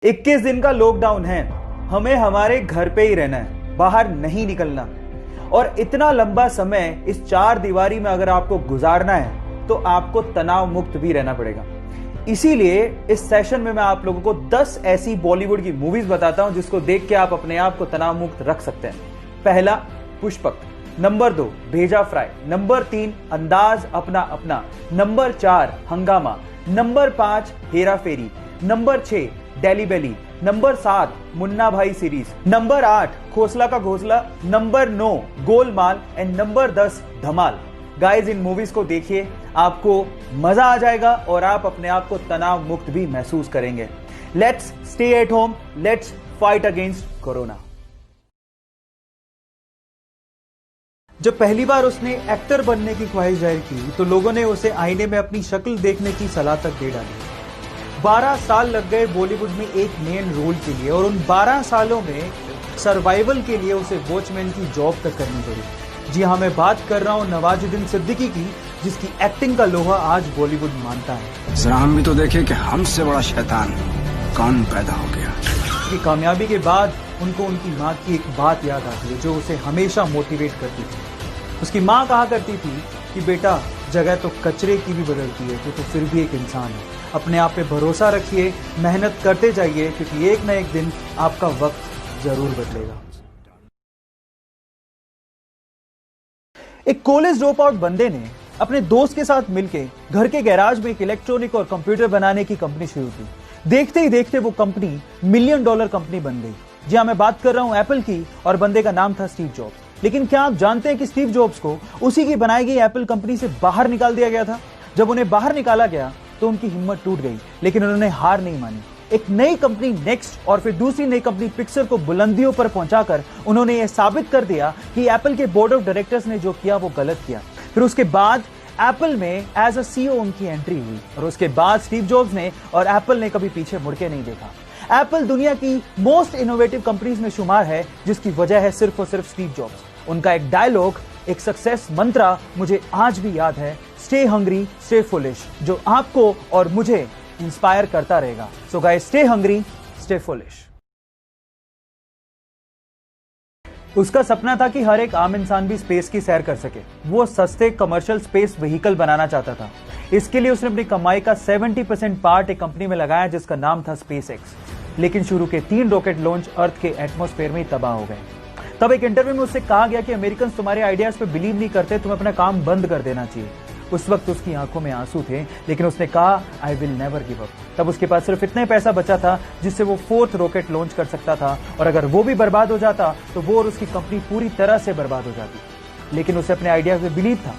21 दिन का लॉकडाउन है, हमें हमारे घर पे ही रहना है, बाहर नहीं निकलना। और इतना लंबा समय इस चार दीवारी में अगर आपको गुजारना है तो आपको तनाव मुक्त भी रहना पड़ेगा। इसीलिए इस सेशन में मैं आप लोगों को 10 ऐसी बॉलीवुड की मूवीज बताता हूं जिसको देख के आप अपने आप को तनाव मुक्त रख सकते हैं। पहला, पुष्पक। नंबर 2, भेजा फ्राई। नंबर 3, अंदाज अपना अपना। नंबर 4, हंगामा। नंबर 5, हेरा फेरी। नंबर 6, डेली बेली। नंबर 7, मुन्ना भाई सीरीज। नंबर 8, खोसला का घोसला। Number 9, Golmaal. And number 10, Dhamaal. Guys, in movies को देखिए, आपको मजा आ जाएगा और आप अपने आप को तनाव मुक्त भी महसूस करेंगे। Let's stay at home, let's fight against corona. जब पहली बार उसने एक्टर बनने की ख्वाहिश जाहिर की तो लोगों ने उसे आईने में अपनी शक्ल देखने की सलाह तक दे डाली। 12 साल लग गए बॉलीवुड में एक मेन रोल के लिए और उन 12 सालों में सर्वाइवल के लिए उसे वॉचमैन की जॉब तक करनी पड़ी। जी हाँ, मैं बात कर रहा हूं नवाजुद्दीन सिद्दीकी की, जिसकी एक्टिंग का लोहा आज बॉलीवुड मानता है। जरा हम भी तो देखें कि हमसे बड़ा शैतान कौन पैदा हो गया। की कामयाबी के बाद उनको उनकी माँ की एक बात याद आती है जो उसे हमेशा मोटिवेट करती थी। उसकी माँ कहा करती थी कि बेटा, जगह तो कचरे की भी बदलती है, तो फिर भी एक इंसान है। अपने आप पे भरोसा रखिए, मेहनत करते जाइए, क्योंकि एक ना एक दिन आपका वक्त जरूर बदलेगा। एक कॉलेज ड्रॉप आउट बंदे ने अपने दोस्त के साथ मिलकर घर के गैराज में एक इलेक्ट्रॉनिक और कंप्यूटर बनाने की कंपनी शुरू की। देखते ही देखते वो कंपनी $1 मिलियन कंपनी बन गई। जी हाँ, मैं बात कर रहा हूं एप्पल की और बंदे का नाम था स्टीव जॉब्स। लेकिन क्या आप जानते हैं कि स्टीव जॉब्स को उसी की बनाई गई एप्पल कंपनी से बाहर निकाल दिया गया था। जब उन्हें बाहर निकाला गया तो उनकी हिम्मत टूट गई, लेकिन उन्होंने हार नहीं मानी। एक नई कंपनी नेक्स्ट और फिर दूसरी नई कंपनी पिक्सर को बुलंदियों पर पहुंचाकर उन्होंने यह साबित कर दिया कि एप्पल के बोर्ड ऑफ डायरेक्टर्स ने जो किया वो गलत किया। फिर उसके बाद एप्पल में एज अ सीईओ उनकी एंट्री हुई और उसके बाद स्टीव जॉब्स ने और एप्पल ने कभी पीछे मुड़ के नहीं देखा। एप्पल दुनिया की मोस्ट इनोवेटिव कंपनीज में शुमार है, जिसकी वजह है सिर्फ और सिर्फ स्टीव जॉब्स। उनका एक डायलॉग, एक सक्सेस मंत्रा मुझे आज भी याद है, स्टे हंग्री स्टे फुलिश, जो आपको और मुझे इंस्पायर करता रहेगा। So guys, stay hungry stay foolish. उसका सपना था कि हर एक आम इंसान भी स्पेस की सैर कर सके। वो सस्ते कमर्शियल स्पेस व्हीकल बनाना चाहता था। इसके लिए उसने अपनी कमाई का 70% पार्ट एक कंपनी में लगाया जिसका नाम था स्पेस एक्स। लेकिन शुरू के 3 रॉकेट लॉन्च अर्थ के एटमॉस्फेयर में ही तबाह हो गए। तब एक इंटरव्यू में उससे कहा गया कि अमेरिकन तुम्हारे आइडियाज पे बिलीव नहीं करते, तुम्हें अपना काम बंद कर देना चाहिए। उस वक्त उसकी आंखों में आंसू थे, लेकिन उसने कहा I will never give up. तब उसके पास सिर्फ इतना ही पैसा बचा था जिससे वो 4th रॉकेट लॉन्च कर सकता था, और अगर वो भी बर्बाद हो जाता तो वो और उसकी कंपनी पूरी तरह से बर्बाद हो जाती। लेकिन उसे अपने आइडिया पे बिलीव था।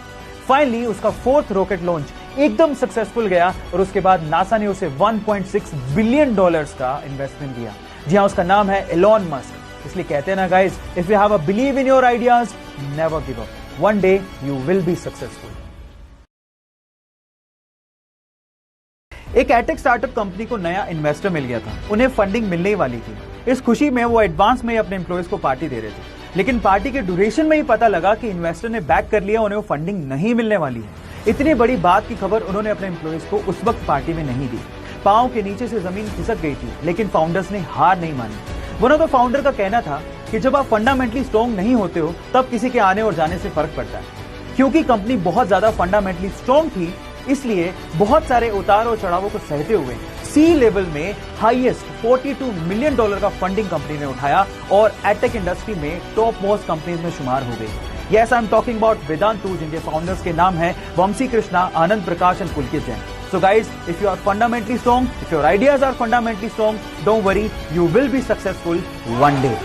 फाइनली उसका 4th रॉकेट लॉन्च एकदम सक्सेसफुल गया और उसके बाद नासा ने उसे $1.6 बिलियन का इन्वेस्टमेंट दिया। जी हाँ, उसका नाम है एलॉन मस्क। इसलिए कहते हैं ना guys, if you have a believe in your ideas, never give up, one day you will be successful. एक एटेक स्टार्टअप कंपनी को नया इन्वेस्टर मिल गया था। उन्हें फंडिंग मिलने वाली थी। इस खुशी में वो एडवांस में अपने एम्प्लॉयज को पार्टी दे रहे थे, लेकिन पार्टी के ड्यूरेशन में ही पता लगा कि इन्वेस्टर ने बैक कर लिया, उन्हें वो फंडिंग नहीं मिलने वाली है। इतनी बड़ी बात की खबर उन्होंने अपने एम्प्लॉयज को उस वक्त पार्टी में नहीं दी। पांव के नीचे से जमीन खिसक गई थी, लेकिन फाउंडर्स ने हार नहीं मानी। वन ऑफ द फाउंडर का कहना था कि जब आप फंडामेंटली स्ट्रॉन्ग नहीं होते हो तब किसी के आने और जाने से फर्क पड़ता है। क्योंकि कंपनी बहुत ज्यादा फंडामेंटली स्ट्रॉन्ग थी, इसलिए बहुत सारे उतार और चढ़ावों को सहते हुए सी लेवल में हाईएस्ट $42 मिलियन का फंडिंग कंपनी ने उठाया और एटेक इंडस्ट्री में टॉप मोस्ट कंपनीज में शुमार हो गई। Yes, I am talking about Vedantu, जिनके फाउंडर्स के नाम है Vamsi Krishna, Anand Prakash and Pulkit Jain. So guys, if you are fundamentally strong, if your ideas are fundamentally strong, don't worry, you will be successful one day.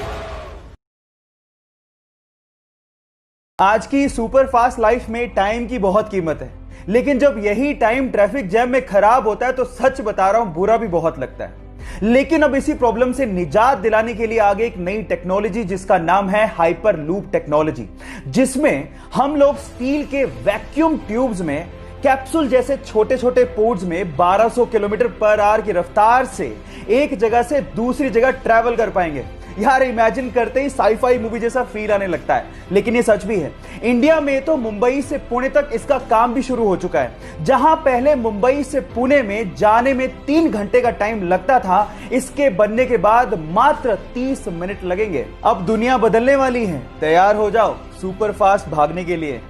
आज की सुपर फास्ट लाइफ में time की बहुत कीमत है, लेकिन जब यही टाइम ट्रैफिक जैम में खराब होता है तो सच बता रहा हूं, बुरा भी बहुत लगता है। लेकिन अब इसी प्रॉब्लम से निजात दिलाने के लिए आगे एक नई टेक्नोलॉजी जिसका नाम है हाइपर लूप टेक्नोलॉजी, जिसमें हम लोग स्टील के वैक्यूम ट्यूब्स में कैप्सूल जैसे छोटे छोटे पोर्ट्स में 1200 किलोमीटर पर आवर की रफ्तार से एक जगह से दूसरी जगह ट्रैवल कर पाएंगे। यार इमेजिन करते ही साईफाई मूवी जैसा फील आने लगता है, लेकिन ये सच भी है। इंडिया में तो मुंबई से पुणे तक इसका काम भी शुरू हो चुका है। जहां पहले मुंबई से पुणे में जाने में 3 घंटे का टाइम लगता था, इसके बनने के बाद मात्र 30 मिनट लगेंगे। अब दुनिया बदलने वाली है, तैयार हो जाओ सुपर फास्ट भागने के लिए।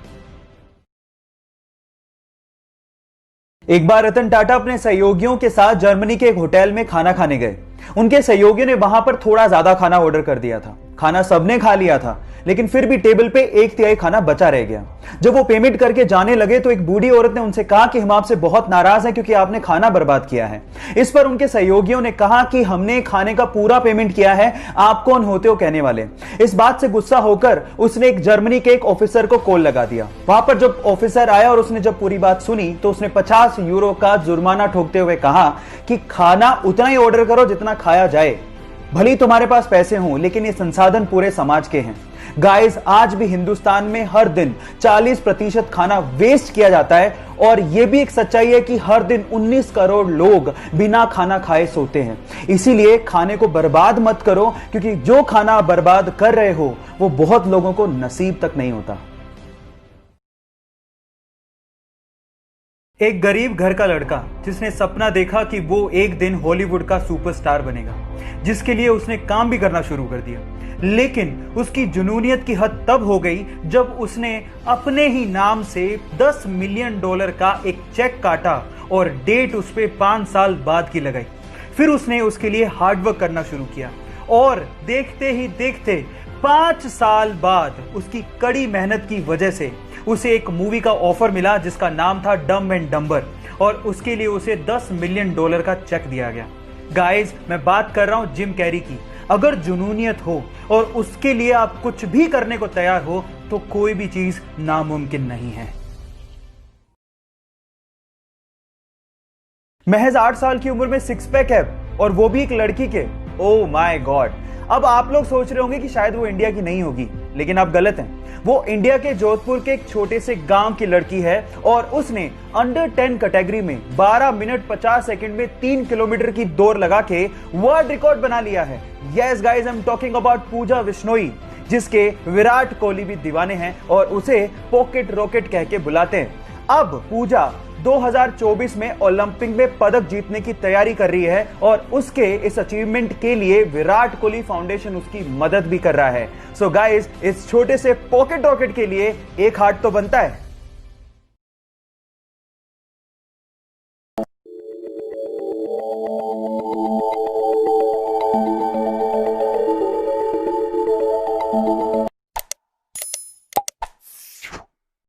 एक बार रतन टाटा अपने सहयोगियों के साथ जर्मनी के एक होटल में खाना खाने गए। उनके सहयोगियों ने वहां पर थोड़ा ज्यादा खाना ऑर्डर कर दिया था। खाना सबने खा लिया था, लेकिन फिर भी टेबल पे 1/3 खाना बचा रह गया। जब वो पेमेंट करके जाने लगे तो एक बूढ़ी औरत ने उनसे कहा कि हम आपसे बहुत नाराज हैं क्योंकि आपने खाना बर्बाद किया है। इस पर उनके सहयोगियों ने कहा कि हमने खाने का पूरा पेमेंट किया है, आप कौन होते हो कहने वाले। इस बात से गुस्सा होकर उसने एक जर्मनी के एक ऑफिसर को कॉल लगा दिया। वहां पर जब ऑफिसर आया और उसने जब पूरी बात सुनी तो उसने 50 यूरो का जुर्माना ठोकते हुए कहा कि खाना उतना ही ऑर्डर करो जितना खाया जाए। भले तुम्हारे पास पैसे हों, लेकिन ये संसाधन पूरे समाज के हैं। गाइस, आज भी हिंदुस्तान में हर दिन 40% खाना वेस्ट किया जाता है, और यह भी एक सच्चाई है कि हर दिन 19 करोड़ लोग बिना खाना खाए सोते हैं। इसीलिए खाने को बर्बाद मत करो, क्योंकि जो खाना बर्बाद कर रहे हो वो बहुत लोगों को नसीब तक नहीं होता। एक गरीब घर का लड़का जिसने सपना देखा कि वो एक दिन हॉलीवुड का सुपरस्टार बनेगा, जिसके लिए उसने काम भी करना शुरू कर दिया। लेकिन उसकी जुनूनियत की हद तब हो गई जब उसने अपने ही नाम से $10 मिलियन का एक चेक काटा और डेट उस पे 5 साल बाद की लगाई। फिर उसने उसके लिए हार्डवर्क करना शुरू किया, और देखते ही देखते 5 साल बाद उसकी कड़ी मेहनत की वजह से उसे एक मूवी का ऑफर मिला जिसका नाम था डम एंड डम्बर, और उसके लिए उसे $10 मिलियन का चेक दिया गया। गाइस, मैं बात कर रहा हूं जिम कैरी की। अगर जुनूनियत हो और उसके लिए आप कुछ भी करने को तैयार हो तो कोई भी चीज नामुमकिन नहीं है। महज 8 साल की उम्र में 6 पैक है, और वो भी एक लड़की के। Oh my God. अब आप लोग सोच रहे होंगे कि शायद वो इंडिया की नहीं होगी, लेकिन आप गलत हैं। वो इंडिया के जोधपुर के एक छोटे से गांव की लड़की है, और उसने अंडर 10 कैटेगरी में 12 मिनट 50 सेकंड में 3 किलोमीटर की दौड़ लगा के वर्ल्ड रिकॉर्ड बना लिया है। Yes guys, I am talking about Pooja Bishnoi, जिसके विराट कोहली भी दीवाने हैं और उसे पॉकेट रॉकेट कह के बुलाते हैं। अब पूजा 2024 में ओलंपिक में पदक जीतने की तैयारी कर रही है, और उसके इस अचीवमेंट के लिए विराट कोहली फाउंडेशन उसकी मदद भी कर रहा है। सो गाइस, इस छोटे से पॉकेट रॉकेट के लिए एक हार्ट तो बनता है।